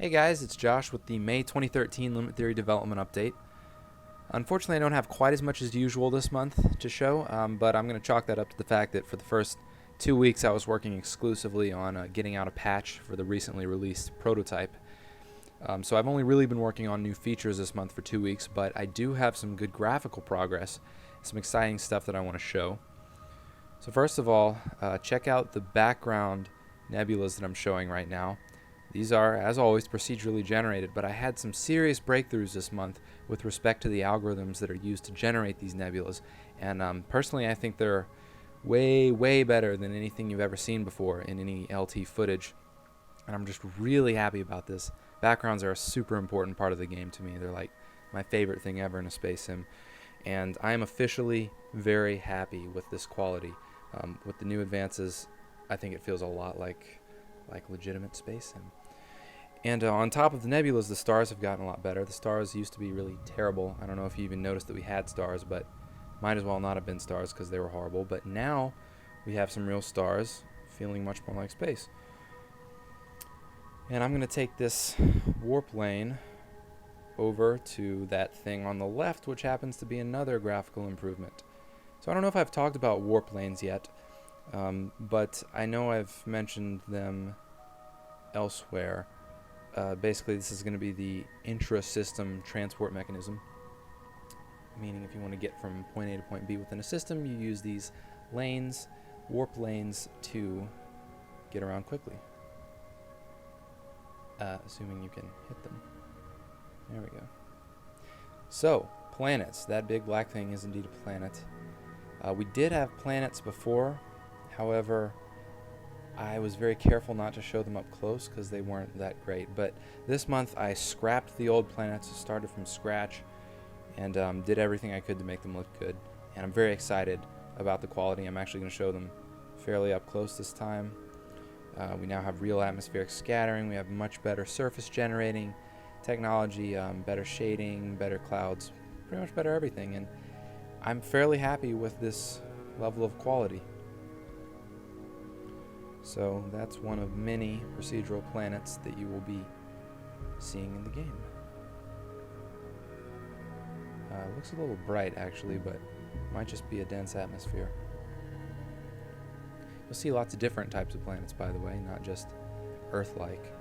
Hey guys, it's Josh with the May 2013 Limit Theory Development Update. Unfortunately, I don't have quite as much as usual this month to show, but I'm going to chalk that up to the fact that for the first 2 weeks I was working exclusively on getting out a patch for the recently released prototype. So I've only really been working on new features this month for 2 weeks, but I do have some good graphical progress, some exciting stuff that I want to show. So first of all, check out the background nebulas that I'm showing right now. These are, as always, procedurally generated, but I had some serious breakthroughs this month with respect to the algorithms that are used to generate these nebulas, and personally I think they're way better than anything you've ever seen before in any LT footage, and I'm just really happy about this. Backgrounds are a super important part of the game to me. They're like my favorite thing ever in a space sim, and I am officially very happy with this quality. With the new advances, I think it feels a lot like legitimate space sim. And on top of the nebulas, the stars have gotten a lot better. The stars used to be really terrible. I don't know if you even noticed that we had stars, but might as well not have been stars because they were horrible. But now we have some real stars feeling much more like space. And I'm going to take this warp lane over to that thing on the left, which happens to be another graphical improvement. So I don't know if I've talked about warp lanes yet, but I know I've mentioned them elsewhere. Basically, this is going to be the intra-system transport mechanism, meaning if you want to get from point A to point B within a system, you use these lanes, warp lanes, to get around quickly, assuming you can hit them. There we go. So, planets. That big black thing is indeed a planet. We did have planets before, however, I was very careful not to show them up close because they weren't that great. But this month I scrapped the old planets, started from scratch, and did everything I could to make them look good. And I'm very excited about the quality. I'm actually going to show them fairly up close this time. We now have real atmospheric scattering. We have much better surface generating technology, better shading, better clouds, pretty much better everything. And I'm fairly happy with this level of quality. So that's one of many procedural planets that you will be seeing in the game. It looks a little bright actually, but might just be a dense atmosphere. You'll see lots of different types of planets, by the way, not just Earth-like.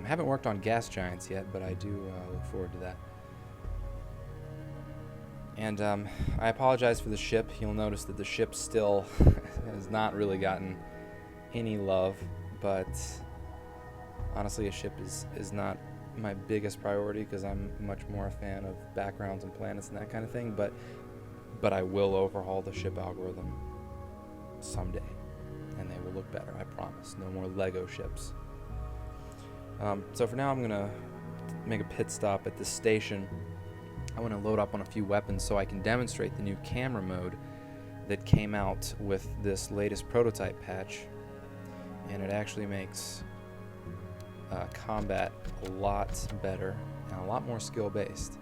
Haven't worked on gas giants yet, but I do look forward to that. And I apologize for the ship. You'll notice that the ship still has not really gotten any love, but honestly a ship is not my biggest priority because I'm much more a fan of backgrounds and planets and that kind of thing, but I will overhaul the ship algorithm someday, and they will look better, I promise. No more Lego ships. So for now I'm gonna make a pit stop at this station. I want to load up on a few weapons so I can demonstrate the new camera mode that came out with this latest prototype patch. And it actually makes combat a lot better and a lot more skill-based.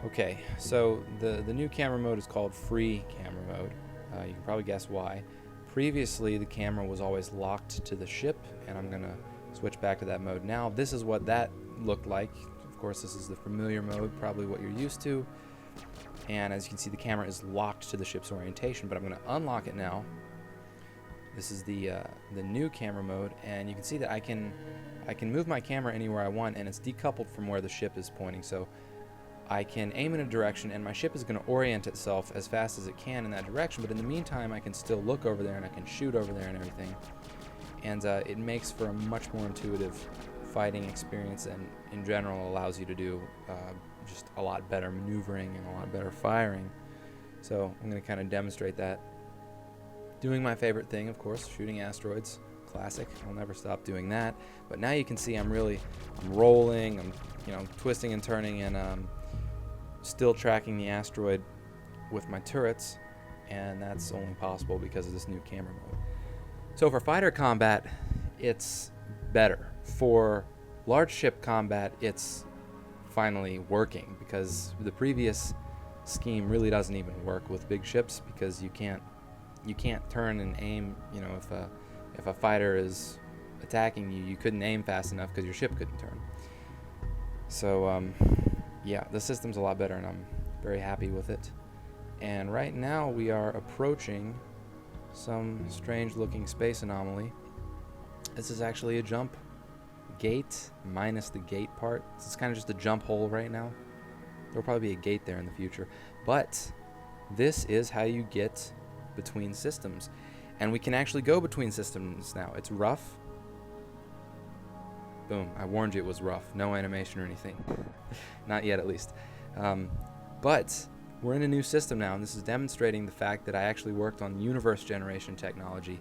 Okay, so the new camera mode is called free camera mode. You can probably guess why. Previously, the camera was always locked to the ship, and I'm going to switch back to that mode now. This is what that looked like. Of course, this is the familiar mode, probably what you're used to. And as you can see, the camera is locked to the ship's orientation, but I'm going to unlock it now. This is the new camera mode, and you can see that I can move my camera anywhere I want, and it's decoupled from where the ship is pointing. So I can aim in a direction, and my ship is going to orient itself as fast as it can in that direction. But in the meantime, I can still look over there, and I can shoot over there and everything. And it makes for a much more intuitive fighting experience, and in general allows you to do just a lot better maneuvering and a lot better firing. So I'm going to kind of demonstrate that. Doing my favorite thing, of course, shooting asteroids. Classic. I'll never stop doing that. But now you can see I'm rolling, I'm twisting and turning, and still tracking the asteroid with my turrets, and that's only possible because of this new camera mode. So for fighter combat, it's better. For large ship combat, it's finally working, because the previous scheme really doesn't even work with big ships because you can't you can't turn and aim. You know, if a fighter is attacking you, you couldn't aim fast enough because your ship couldn't turn. So yeah, the system's a lot better, and I'm very happy with it. And right now we are approaching some strange-looking space anomaly. This is actually a jump gate minus the gate part. This is kind of just a jump hole right now. There'll probably be a gate there in the future, but this is how you get between systems, and we can actually go between systems now. It's rough. Boom, I warned you it was rough. No animation or anything. Not yet, at least. But we're in a new system now, and this is demonstrating the fact that I actually worked on universe generation technology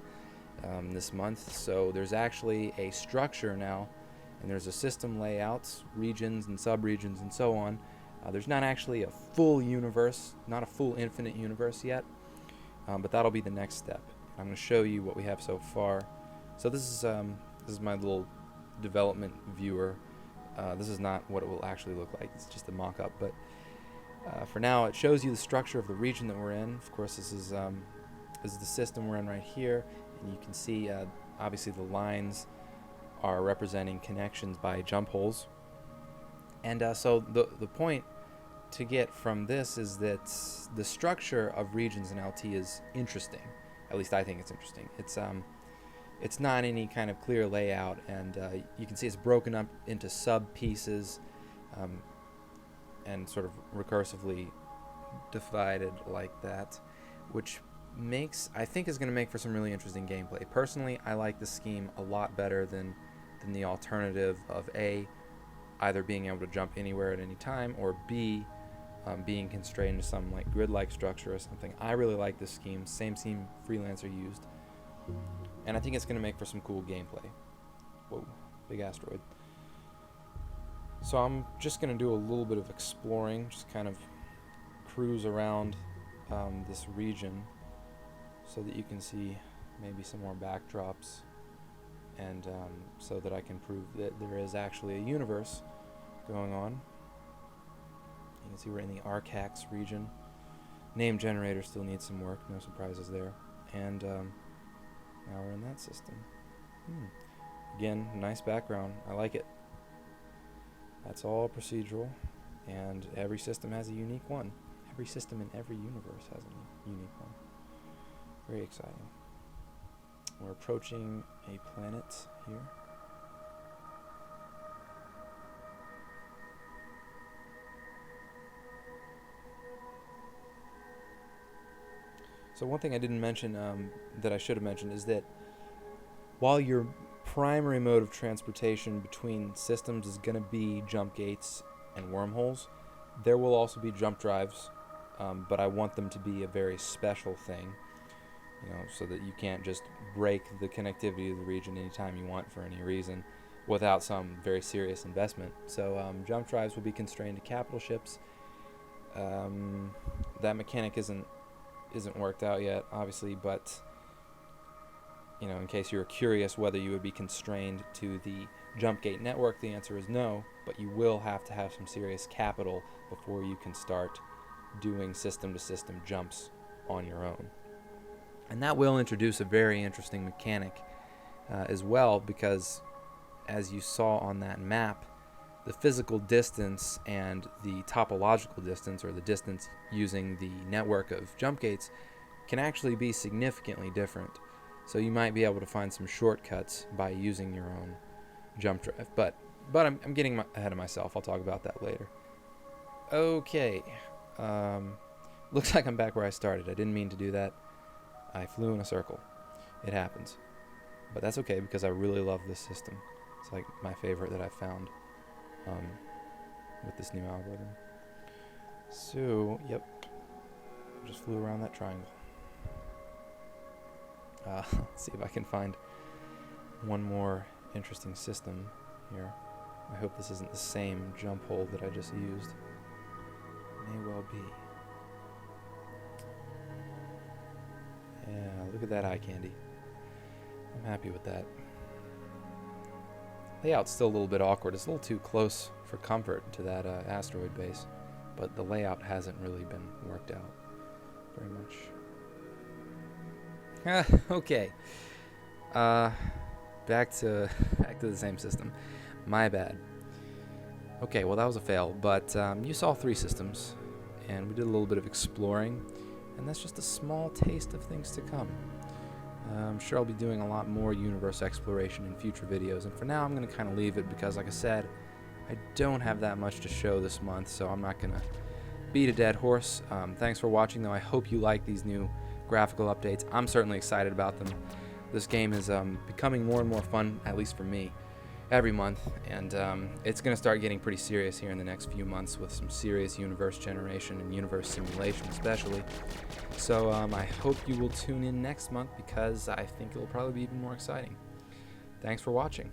this month. So there's actually a structure now, and there's a system layout, regions and subregions and so on. There's not actually a full universe, not a full infinite universe yet, but that'll be the next step. I'm going to show you what we have so far. So this is my little development viewer. This is not what it will actually look like. It's just a mock-up, but for now it shows you the structure of the region that we're in. Of course, this is the system we're in right here, and you can see obviously the lines are representing connections by jump holes. And so the point to get from this is that the structure of regions in LT is interesting. At least I think it's interesting. It's not any kind of clear layout, and you can see it's broken up into sub-pieces and sort of recursively divided like that, which I think is going to make for some really interesting gameplay. Personally, I like the scheme a lot better than the alternative of A, either being able to jump anywhere at any time, or B, being constrained to some like grid-like structure or something. I really like this scheme, same scheme Freelancer used, and I think it's going to make for some cool gameplay. Whoa, big asteroid. So I'm just going to do a little bit of exploring, just kind of cruise around this region so that you can see maybe some more backdrops, and so that I can prove that there is actually a universe going on. You can see we're in the Arcax region. Name generator still needs some work, no surprises there. And now we're in that system. Again, nice background, I like it. That's all procedural, and every system has a unique one. Every system in every universe has a unique one. Very exciting. We're approaching a planet here. So one thing I didn't mention that I should have mentioned is that while your primary mode of transportation between systems is going to be jump gates and wormholes, there will also be jump drives, but I want them to be a very special thing, you know, so that you can't just break the connectivity of the region anytime you want for any reason without some very serious investment. So jump drives will be constrained to capital ships. That mechanic isn't worked out yet, obviously, but you know, in case you were curious whether you would be constrained to the jump gate network, the answer is no, but you will have to have some serious capital before you can start doing system-to-system jumps on your own. And that will introduce a very interesting mechanic as well, because as you saw on that map, the physical distance and the topological distance, or the distance using the network of jump gates, can actually be significantly different. So you might be able to find some shortcuts by using your own jump drive. But I'm getting ahead of myself. I'll talk about that later. Okay. Looks like I'm back where I started. I didn't mean to do that. I flew in a circle. It happens. But that's okay, because I really love this system. It's like my favorite that I've found with this new algorithm. So, yep. Just flew around that triangle. Let's see if I can find one more interesting system here. I hope this isn't the same jump hole that I just used. May well be. Yeah, look at that eye candy. I'm happy with that. Layout's still a little bit awkward. It's a little too close for comfort to that asteroid base, but, but the layout hasn't really been worked out very much. Okay. Back to the same system. My bad. Okay, well that was a fail, but you saw 3 systems, and we did a little bit of exploring, and that's just a small taste of things to come. I'm sure I'll be doing a lot more universe exploration in future videos, and for now I'm going to kind of leave it because, like I said, I don't have that much to show this month, so I'm not going to beat a dead horse. Thanks for watching, though. I hope you like these new graphical updates. I'm certainly excited about them. This game is becoming more and more fun, at least for me, every month, and it's going to start getting pretty serious here in the next few months with some serious universe generation and universe simulation especially. So I hope you will tune in next month because I think it will probably be even more exciting. Thanks for watching.